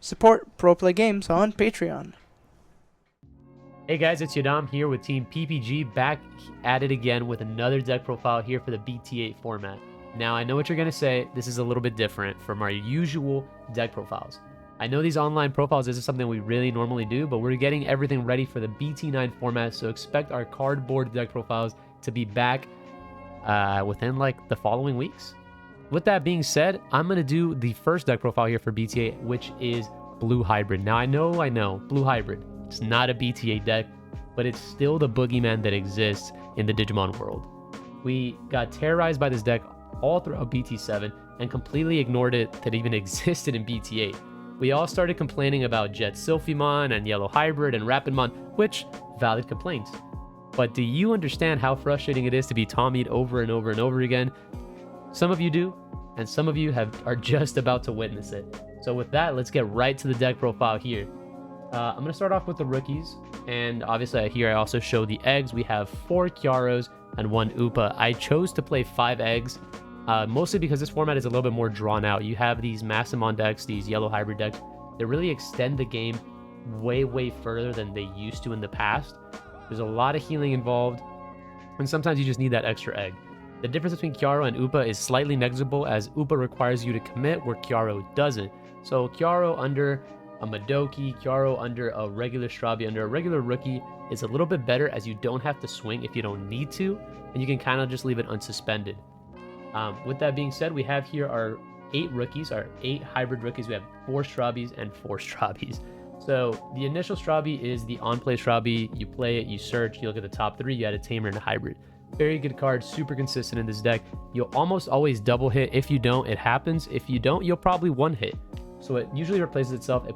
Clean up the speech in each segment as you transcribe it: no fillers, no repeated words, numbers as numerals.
Support Pro Play Games on Patreon. Hey guys, it's Yadam here with Team PPG, back at it again with another deck profile here for the BT8 format. Now, I know what you're going to say, this is a little bit different from our usual deck profiles. I know these online profiles isn't something we really normally do, but we're getting everything ready for the BT9 format, so expect our cardboard deck profiles to be back within like the following weeks. With that being said, I'm going to do the first deck profile here for BT8, which is Blue Hybrid. Now, I know, Blue Hybrid. It's not a BT8 deck, but it's still the boogeyman that exists in the Digimon world. We got terrorized by this deck all throughout BT7 and completely ignored it that it even existed in BT8. We all started complaining about Jet Sylphimon and Yellow Hybrid and Rapidmon, which, valid complaints. But do you understand how frustrating it is to be Tommy'd over and over and over again? Some of you do, and some of you are just about to witness it. So with that, let's get right to the deck profile here. I'm going to start off with the rookies, and obviously here I also show the eggs. We have 4 Kyaros and 1 Upa. I chose to play 5 eggs, mostly because this format is a little bit more drawn out. You have these Massamon decks, these Yellow Hybrid decks, that really extend the game way further than they used to in the past. There's a lot of healing involved, and sometimes you just need that extra egg. The difference between Kyaro and Upa is slightly negligible, as Upa requires you to commit where Kyaro doesn't. So Kyaro under a Madoki, Kyaro under a regular Strabi, under a regular rookie is a little bit better, as you don't have to swing if you don't need to, and you can kind of just leave it unsuspended. With that being said, we have here our 8 rookies, our 8 hybrid rookies. We have 4 Strabis and 4 Strabis. So the initial Strabi is the on-play Strabi. You play it, you search, you look at the top 3, you add a tamer and a hybrid. Very good card, super consistent in this deck. You'll almost always double hit. If you don't, it happens. If you don't, you'll probably one hit. So it usually replaces itself. It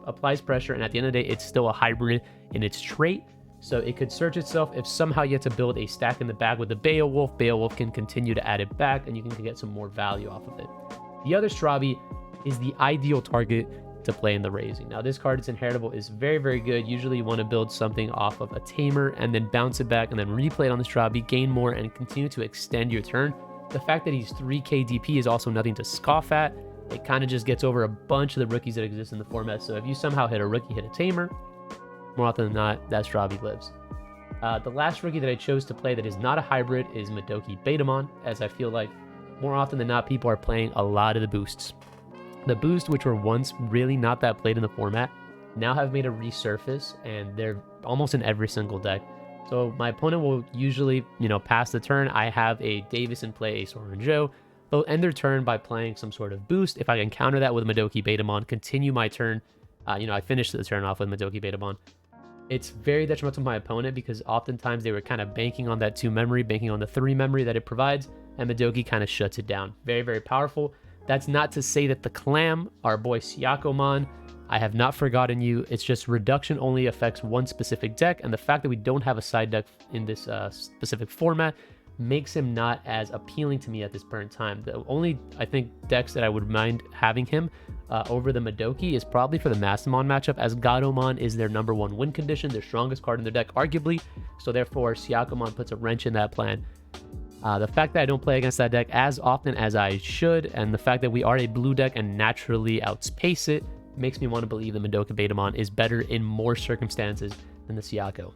applies pressure, and at the end of the day, it's still a hybrid in its trait. So it could search itself. If somehow you have to build a stack in the back with the Beowulf, Beowulf can continue to add it back, and you can get some more value off of it. The other Strabi is the ideal target to play in the raising. Now, this card, its inheritable, is very good. Usually you want to build something off of a tamer and then bounce it back and then replay it on the Strabi, gain more, and continue to extend your turn. The fact that he's 3k DP is also nothing to scoff at. It kind of just gets over a bunch of the rookies that exist in the format. So if you somehow hit a rookie, hit a tamer, more often than not, that Strabi lives. The last rookie that I chose to play that is not a hybrid is Madoki Betamon, as I feel like more often than not, people are playing a lot of the boosts. The boosts, which were once really not that played in the format, now have made a resurface, and they're almost in every single deck. So my opponent will usually, pass the turn. I have a Davis in play, a Sora and Joe. They'll end their turn by playing some sort of boost. If I can counter that with Madoki Betamon, continue my turn, I finish the turn off with Madoki Betamon. It's very detrimental to my opponent, because oftentimes they were kind of banking on that 2 memory, banking on the 3 memory that it provides, and Madoki kind of shuts it down. Very powerful. That's not to say that the Clam, our boy Syakomon, I have not forgotten you. It's just reduction only affects one specific deck, and the fact that we don't have a side deck in this specific format makes him not as appealing to me at this current time. The only, I think, decks that I would mind having him over the Madoki is probably for the Massamon matchup, as Gatomon is their #1 win condition, their strongest card in their deck, arguably. So therefore, Syakomon puts a wrench in that plan. The fact that I don't play against that deck as often as I should, and the fact that we are a blue deck and naturally outspace it, makes me want to believe the Madoki Betamon is better in more circumstances than the Syako.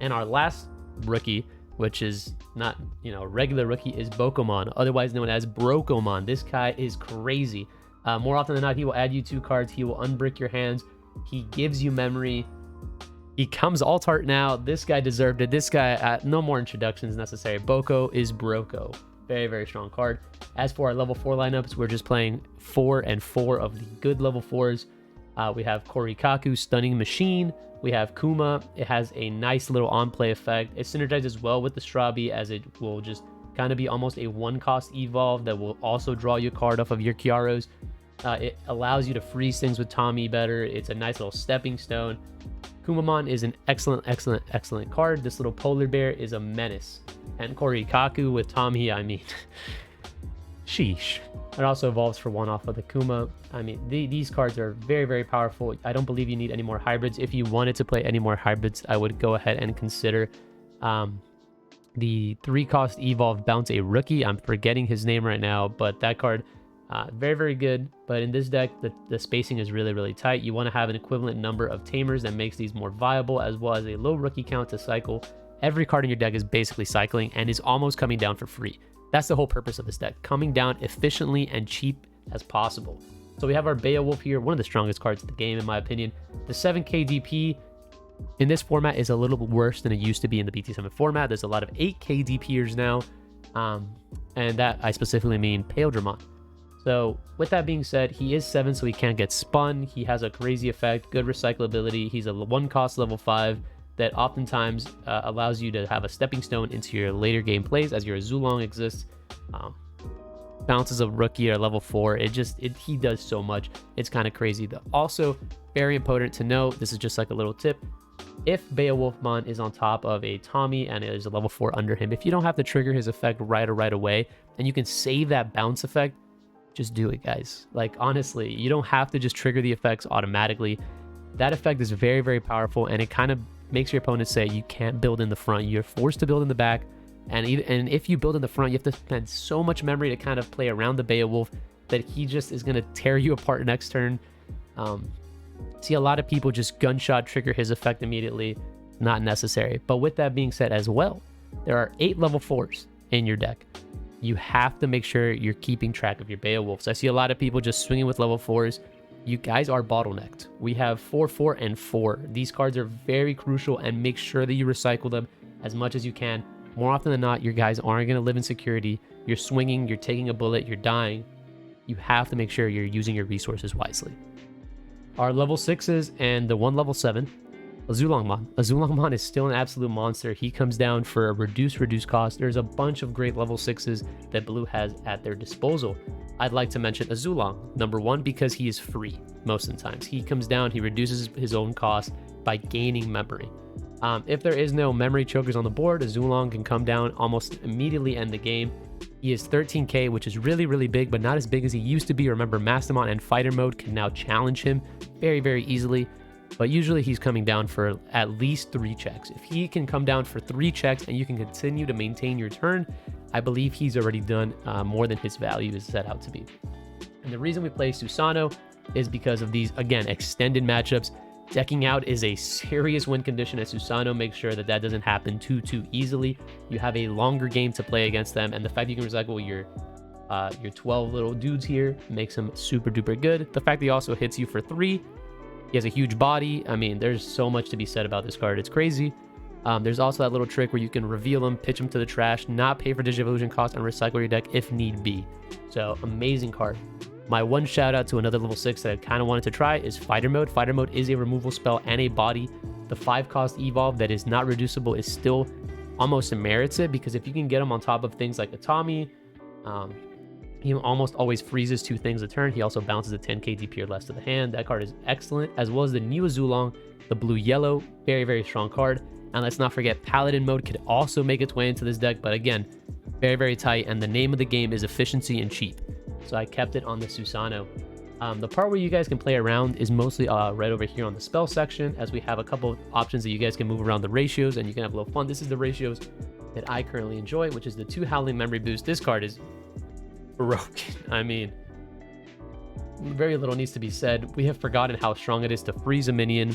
And our last rookie, which is not, regular rookie, is Bokomon, otherwise known as Brokomon. This guy is crazy. More often than not, he will add you 2 cards. He will unbrick your hands. He gives you memory. He comes alt-art now. This guy deserved it. This guy, no more introductions necessary. Boko is Broko. Very strong card. As for our level 4 lineups, we're just playing 4 and 4 of the good level 4s. We have Korikaku, Stunning Machine. We have Kuma. It has a nice little on-play effect. It synergizes well with the Strabi, as it will just kind of be almost a 1-cost evolve that will also draw you a card off of your Kyaros. It allows you to freeze things with Tommy better. It's a nice little stepping stone. Kumamon is an excellent card. This little polar bear is a menace. And Korikaku with Tommy, I mean, sheesh. It also evolves for 1 off of the Kuma. I mean, these cards are very powerful. I don't believe you need any more hybrids. If you wanted to play any more hybrids, I would go ahead and consider the 3-cost evolve bounce a rookie. I'm forgetting his name right now, but that card Very, very good. But in this deck, the spacing is really, really tight. You want to have an equivalent number of tamers that makes these more viable, as well as a low rookie count to cycle. Every card in your deck is basically cycling and is almost coming down for free. That's the whole purpose of this deck, coming down efficiently and cheap as possible. So we have our Beowulf here, one of the strongest cards in the game, in my opinion. The 7k DP in this format is a little bit worse than it used to be in the BT7 format. There's a lot of 8k DPers now, and that I specifically mean Digimon. So with that being said, he is 7, so he can't get spun. He has a crazy effect, good recyclability. He's a 1-cost level 5 that oftentimes allows you to have a stepping stone into your later game plays as your Zulong exists. Bounces a rookie at level 4. He does so much. It's kind of crazy. Also, very important to know, this is just like a little tip. If Beowulfmon is on top of a Tommy and it is a level 4 under him, if you don't have to trigger his effect right away, and you can save that bounce effect, just do it, guys. Like, honestly, you don't have to just trigger the effects automatically. That effect is very, very powerful, and it kind of makes your opponent say you can't build in the front. You're forced to build in the back, and if you build in the front, you have to spend so much memory to kind of play around the Beowulf that he just is going to tear you apart next turn. See a lot of people just gunshot trigger his effect immediately. Not necessary. But with that being said as well, there are 8 level 4s in your deck. You have to make sure you're keeping track of your Beowulfs. I see a lot of people just swinging with level 4s. You guys are bottlenecked. We have 4, 4, and 4. These cards are very crucial, and make sure that you recycle them as much as you can. More often than not, your guys aren't going to live in security. You're swinging, you're taking a bullet, you're dying. You have to make sure you're using your resources wisely. Our level 6s and the 1 level 7, Azulongmon. Azulongmon is still an absolute monster. He comes down for a reduced cost. There's a bunch of great level 6s that Blue has at their disposal. I'd like to mention Azulong, number 1, because he is free most of the times. He comes down, he reduces his own cost by gaining memory. If there is no memory chokers on the board, Azulong can come down, almost immediately end the game. He is 13k, which is really, really big, but not as big as he used to be. Remember, Mastamon and Fighter Mode can now challenge him very, very easily. But usually he's coming down for at least 3 checks. If he can come down for 3 checks and you can continue to maintain your turn, I believe he's already done more than his value is set out to be. And the reason we play Susano is because of these, again, extended matchups. Decking out is a serious win condition as Susano makes sure that doesn't happen too easily. You have a longer game to play against them, and the fact you can recycle your 12 little dudes here makes him super duper good. The fact that he also hits you for 3, he has a huge body. I mean, there's so much to be said about this card. It's crazy. There's also that little trick where you can reveal him, pitch him to the trash, not pay for Digivolution cost, and recycle your deck if need be. So, amazing card. My one shout out to another level 6 that I kind of wanted to try is Fighter Mode. Fighter Mode is a removal spell and a body. The 5-cost evolve that is not reducible is still almost merits it, because if you can get him on top of things like Atami, he almost always freezes 2 things a turn. He also bounces a 10k DP or less to the hand. That card is excellent, as well as the new Azulong, the blue-yellow, very, very strong card. And let's not forget, Paladin Mode could also make its way into this deck, but again, very, very tight, and the name of the game is efficiency and cheap. So I kept it on the Susano. The part where you guys can play around is mostly right over here on the spell section, as we have a couple of options that you guys can move around the ratios and you can have a little fun. This is the ratios that I currently enjoy, which is the 2 Howling Memory Boost. This card is broken. I mean, very little needs to be said. We have forgotten how strong it is to freeze a minion,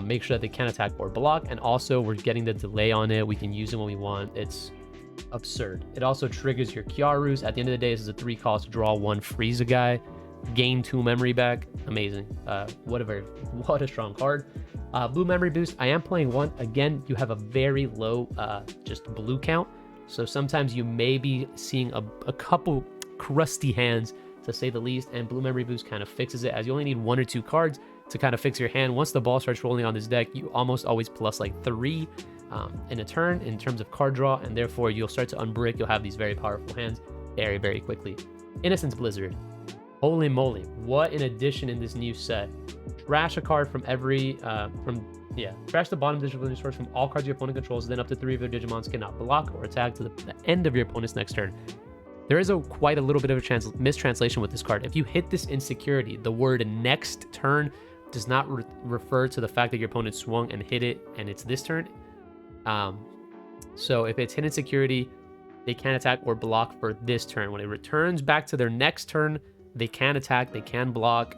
make sure that they can't attack or block, and also we're getting the delay on it. We can use it when we want. It's absurd. It also triggers your Kiarus. At the end of the day, this is a 3-cost draw 1, freeze a guy, gain 2 memory back. Amazing. What a strong card. Blue Memory Boost, I am playing 1. Again, you have a very low just blue count, so sometimes you may be seeing a couple crusty hands, to say the least, and Blue Memory Boost kind of fixes it, as you only need 1 or 2 cards to kind of fix your hand. Once the ball starts rolling on this deck, you almost always plus like 3 in a turn in terms of card draw, and therefore you'll start to unbrick. You'll have these very powerful hands very, very quickly. Innocence Blizzard. Holy moly, what an addition in this new set. Trash a card from every trash the bottom digital source from all cards your opponent controls, then up to 3 of their Digimons cannot block or attack to the end of your opponent's next turn. There is quite a little bit of a mistranslation with this card. If you hit this insecurity, the word next turn does not refer to the fact that your opponent swung and hit it and it's this turn. So if it's hidden security, they can attack or block for this turn. When it returns back to their next turn, they can attack, they can block.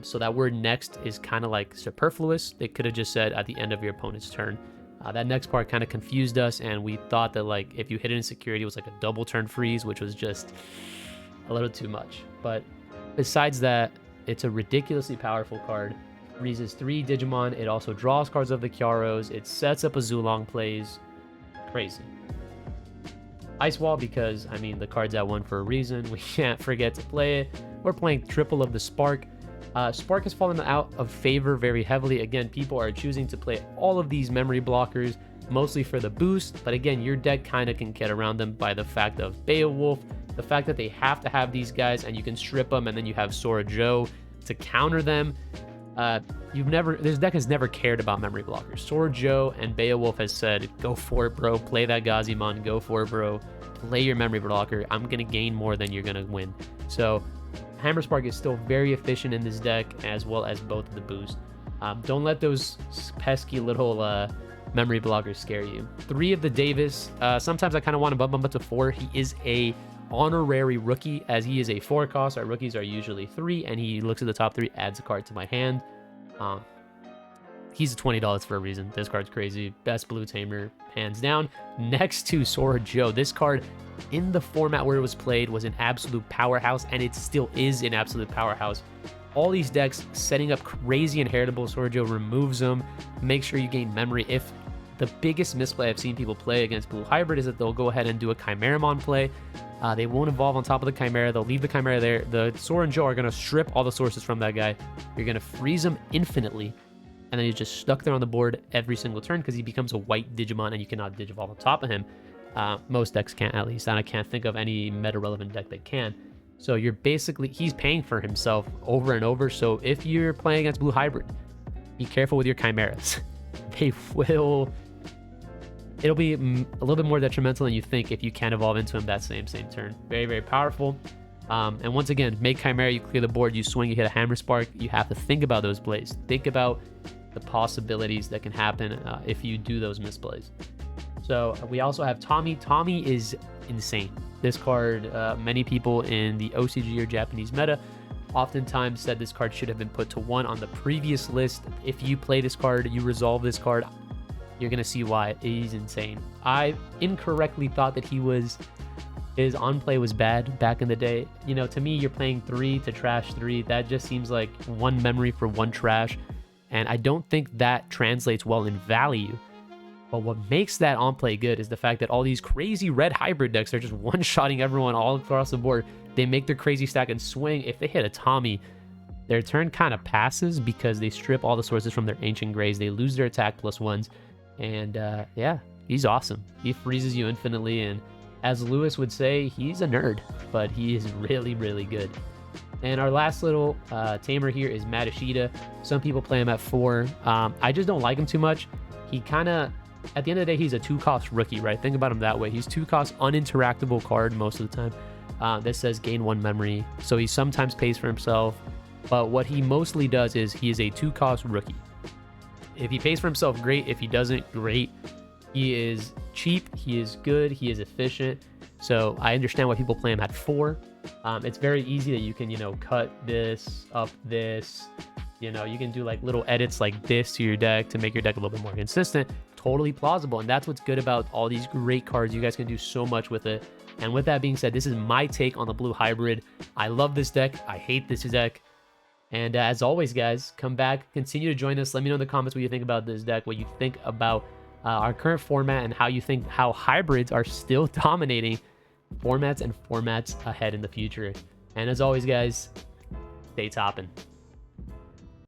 So that word next is kind of like superfluous. They could have just said at the end of your opponent's turn. That next part kind of confused us, and we thought that like if you hit it in security, it was like a double turn freeze, which was just a little too much. But besides that, it's a ridiculously powerful card. Freezes 3 Digimon. It also draws cards of the Kyaros. It sets up a Zulong plays. Crazy. Ice Wall because, I mean, the card's at 1 for a reason. We can't forget to play it. We're playing triple of the Spark. Spark has fallen out of favor very heavily. Again, people are choosing to play all of these memory blockers, mostly for the boost. But again, your deck kind of can get around them by the fact of Beowulf, the fact that they have to have these guys and you can strip them, and then you have Sora Joe to counter them. This deck has never cared about memory blockers. Sora Joe and Beowulf has said, go for it, bro. Play that Gazimon. Go for it, bro. Play your memory blocker. I'm going to gain more than you're going to win. So Hammer Spark is still very efficient in this deck, as well as both of the boosts. Don't let those pesky little memory blockers scare you. 3 of the Davis. Sometimes I kind of want to bump him up to 4. He is a honorary rookie, as he is a 4 cost. Our rookies are usually 3, and he looks at the top 3, adds a card to my hand. He's $20 for a reason. This card's crazy. Best blue tamer, hands down. Next to Sora Joe. This card, in the format where it was played, was an absolute powerhouse, and it still is an absolute powerhouse. All these decks setting up crazy inheritable. Sora Joe removes them. Make sure you gain memory. If the biggest misplay I've seen people play against Blue Hybrid is that they'll go ahead and do a Chimeramon play. They won't evolve on top of the Chimera. They'll leave the Chimera there. The Sora and Joe are going to strip all the sources from that guy. You're going to freeze him infinitely, and then he's just stuck there on the board every single turn because he becomes a white Digimon and you cannot Digivolve on top of him. Most decks can't, at least, and I can't think of any meta-relevant deck that can. So you're basically, he's paying for himself over and over. So if you're playing against Blue Hybrid, be careful with your Chimeras. It'll be a little bit more detrimental than you think if you can't evolve into him that same turn. Very, very powerful. And once again, make Chimera, you clear the board, you swing, you hit a Hammer Spark. You have to think about those plays. Think about the possibilities that can happen if you do those misplays. So we also have Tommy. Tommy is insane. This card, many people in the OCG or Japanese meta oftentimes said this card should have been put to 1 on the previous list. If you play this card, you resolve this card, you're going to see why. He's insane. I incorrectly thought that his on-play was bad back in the day. You know, to me, you're playing 3 to trash 3. That just seems like 1 memory for 1 trash. And I don't think that translates well in value. But what makes that on-play good is the fact that all these crazy red hybrid decks are just one-shotting everyone all across the board. They make their crazy stack and swing. If they hit a Tommy, their turn kind of passes because they strip all the sources from their Ancient Greys. They lose their attack +1s. And yeah, he's awesome. He freezes you infinitely, and as Lewis would say, he's a nerd, but he is really, really good. And our last little tamer here is Matashita. Some people play him at 4. I just don't like him too much. He kind of, at the end of the day, he's a 2-cost rookie, right? Think about him that way. He's 2-cost uninteractable card most of the time. This says gain 1 memory, so he sometimes pays for himself. But what he mostly does is he is a 2-cost rookie. If he pays for himself, great. If he doesn't, great. He is cheap, he is good, he is efficient. So I understand why people play him at 4. It's very easy that you can, cut this, up this. You can do like little edits like this to your deck to make your deck a little bit more consistent. Totally plausible. And that's what's good about all these great cards. You guys can do so much with it. And with that being said, this is my take on the Blue Hybrid. I love this deck. I hate this deck. And as always, guys, come back, continue to join us. Let me know in the comments what you think about this deck, what you think about our current format, and how you think how hybrids are still dominating formats and formats ahead in the future. And as always, guys, stay topping.